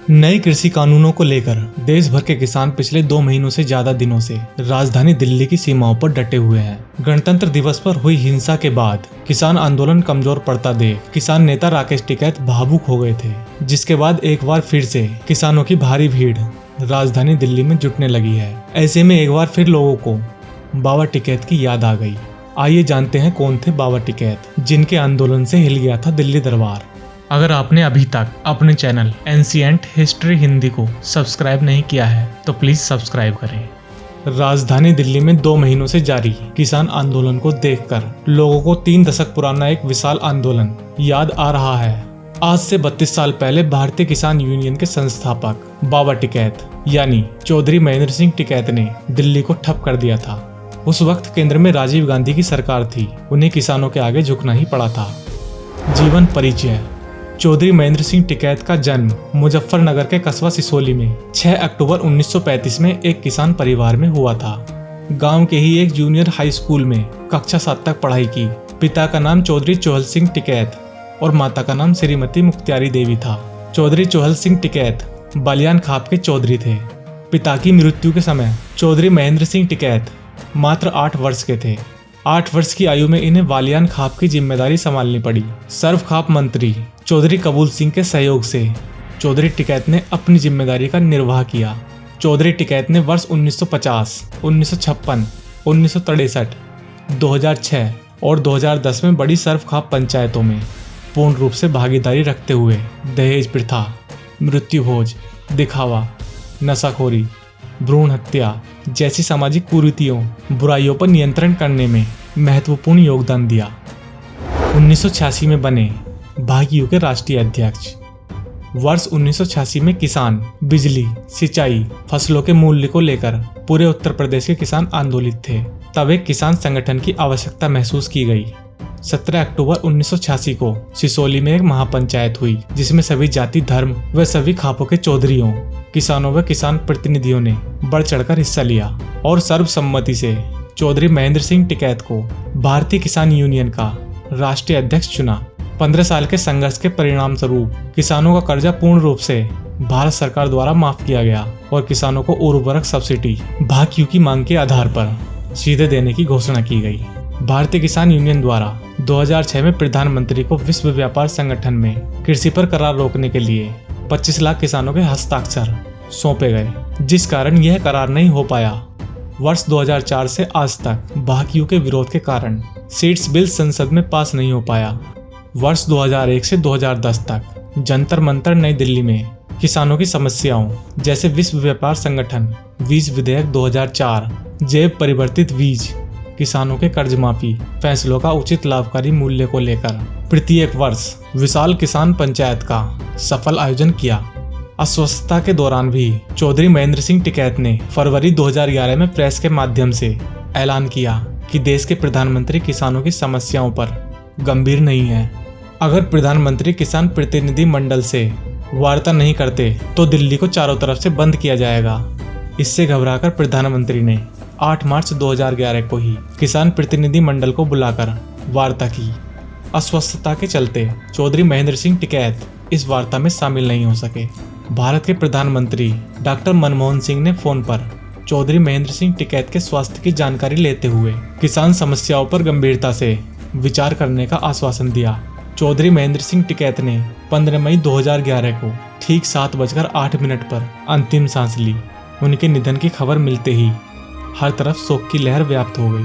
नए कृषि कानूनों को लेकर देश भर के किसान पिछले 2 महीनों से ज्यादा दिनों से राजधानी दिल्ली की सीमाओं पर डटे हुए हैं। गणतंत्र दिवस पर हुई हिंसा के बाद किसान आंदोलन कमजोर पड़ता देख किसान नेता राकेश टिकैत भावुक हो गए थे, जिसके बाद एक बार फिर से किसानों की भारी भीड़ राजधानी दिल्ली में जुटने लगी है। ऐसे में एक बार फिर लोगों को बाबा टिकैत की याद आ गई। आइए जानते हैं कौन थे बाबा टिकैत, जिनके आंदोलन से हिल गया था दिल्ली दरबार। अगर आपने अभी तक अपने चैनल एंशिएंट हिस्ट्री हिंदी को सब्सक्राइब नहीं किया है तो प्लीज सब्सक्राइब करें। राजधानी दिल्ली में 2 महीनों से जारी किसान आंदोलन को देखकर लोगों को 3 दशक पुराना एक विशाल आंदोलन याद आ रहा है। आज से 32 साल पहले भारतीय किसान यूनियन के संस्थापक बाबा टिकैत यानी चौधरी महेंद्र सिंह टिकैत ने दिल्ली को ठप कर दिया था। उस वक्त केंद्र में राजीव गांधी की सरकार थी, उन्हें किसानों के आगे झुकना ही पड़ा था। जीवन परिचय। चौधरी महेंद्र सिंह टिकैत का जन्म मुजफ्फरनगर के कस्बा सिसोली में 6 अक्टूबर 1935 में एक किसान परिवार में हुआ था। गांव के ही एक जूनियर हाई स्कूल में कक्षा 7 तक पढ़ाई की। पिता का नाम चौधरी चोहल सिंह टिकैत और माता का नाम श्रीमती मुख्तियारी देवी था। चौधरी चोहल सिंह टिकैत बालियान खाप के चौधरी थे। पिता की मृत्यु के समय चौधरी महेंद्र सिंह टिकैत मात्र 8 वर्ष के थे। 8 वर्ष की आयु में इन्हें बालियान खाप की जिम्मेदारी संभालनी पड़ी। सर्व खाप मंत्री चौधरी कबूल सिंह के सहयोग से चौधरी टिकैत ने अपनी जिम्मेदारी का निर्वाह किया। चौधरी टिकैत ने वर्ष 1950, 1956, 1963, 2006 और 2010 में बड़ी सर्व खाप पंचायतों में पूर्ण रूप से भागीदारी रखते हुए दहेज प्रथा, मृत्यु भोज, दिखावा, नशाखोरी, भ्रूण हत्या जैसी सामाजिक कुरीतियों, बुराइयों पर नियंत्रण करने में महत्वपूर्ण योगदान दिया। 1986 में बने भाकियू के राष्ट्रीय अध्यक्ष। वर्ष 1986 में किसान, बिजली, सिंचाई, फसलों के मूल्य को लेकर पूरे उत्तर प्रदेश के किसान आंदोलित थे। तब एक किसान संगठन की आवश्यकता महसूस की गई। 17 अक्टूबर 1986 को सिसोली में एक महापंचायत हुई, जिसमें सभी जाति, धर्म व सभी खापों के चौधरियों, किसानों व किसान प्रतिनिधियों ने बढ़ चढ़कर हिस्सा लिया और सर्वसम्मति से चौधरी महेंद्र सिंह टिकैत को भारतीय किसान यूनियन का राष्ट्रीय अध्यक्ष चुना। 15 साल के संघर्ष के परिणाम स्वरूप किसानों का कर्जा पूर्ण रूप से भारत सरकार द्वारा माफ किया गया और किसानों को उर्वरक सब्सिडी भाकियू की मांग के आधार पर सीधे देने की घोषणा की गई। भारतीय किसान यूनियन द्वारा 2006 में प्रधानमंत्री को विश्व व्यापार संगठन में कृषि पर करार रोकने के लिए 25 लाख किसानों के हस्ताक्षर सौंपे गए, जिस कारण यह करार नहीं हो पाया। वर्ष 2004 से आज तक भाकियू के विरोध के कारण सीड्स बिल संसद में पास नहीं हो पाया। वर्ष 2001 से 2010 तक जंतर मंतर नई दिल्ली में किसानों की समस्याओं जैसे विश्व व्यापार संगठन, बीज विधेयक 2004, जैव परिवर्तित बीज, किसानों के कर्ज माफी, फैसलों का उचित लाभकारी मूल्य को लेकर प्रत्येक वर्ष विशाल किसान पंचायत का सफल आयोजन किया। अस्वस्थता के दौरान भी चौधरी महेंद्र सिंह टिकैत ने फरवरी 2011 में प्रेस के माध्यम से ऐलान किया कि देश के प्रधानमंत्री किसानों की समस्याओं पर गंभीर नहीं है। अगर प्रधानमंत्री किसान प्रतिनिधि मंडल से वार्ता नहीं करते तो दिल्ली को चारों तरफ से बंद किया जाएगा। इससे घबराकर प्रधानमंत्री ने 8 मार्च 2011 को ही किसान प्रतिनिधि मंडल को बुलाकर वार्ता की। अस्वस्थता के चलते चौधरी महेंद्र सिंह टिकैत इस वार्ता में शामिल नहीं हो सके। भारत के प्रधानमंत्री डॉक्टर मनमोहन सिंह ने फोन पर चौधरी महेंद्र सिंह टिकैत के स्वास्थ्य की जानकारी लेते हुए किसान समस्याओं पर गंभीरता से विचार करने का आश्वासन दिया। चौधरी महेंद्र सिंह टिकैत ने 15 मई 2011 को ठीक 7:08 पर अंतिम सांस ली। उनके निधन की खबर मिलते ही हर तरफ शोक की लहर व्याप्त हो गई।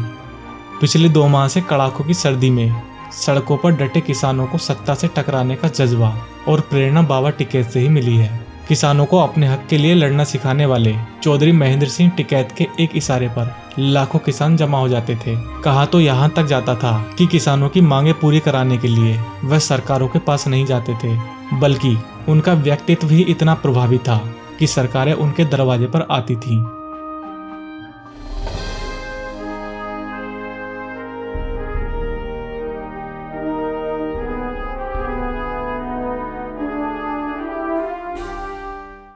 पिछले 2 माह से कड़ाकों की सर्दी में सड़कों पर डटे किसानों को सत्ता से टकराने का जज्बा और प्रेरणा बाबा टिकैत से ही मिली है। किसानों को अपने हक के लिए लड़ना सिखाने वाले चौधरी महेंद्र सिंह टिकैत के एक इशारे पर लाखों किसान जमा हो जाते थे। कहा तो यहाँ तक जाता था कि किसानों की मांगे पूरी कराने के लिए वह सरकारों के पास नहीं जाते थे, बल्कि उनका व्यक्तित्व ही इतना प्रभावी था कि सरकारें उनके दरवाजे पर आती थीं।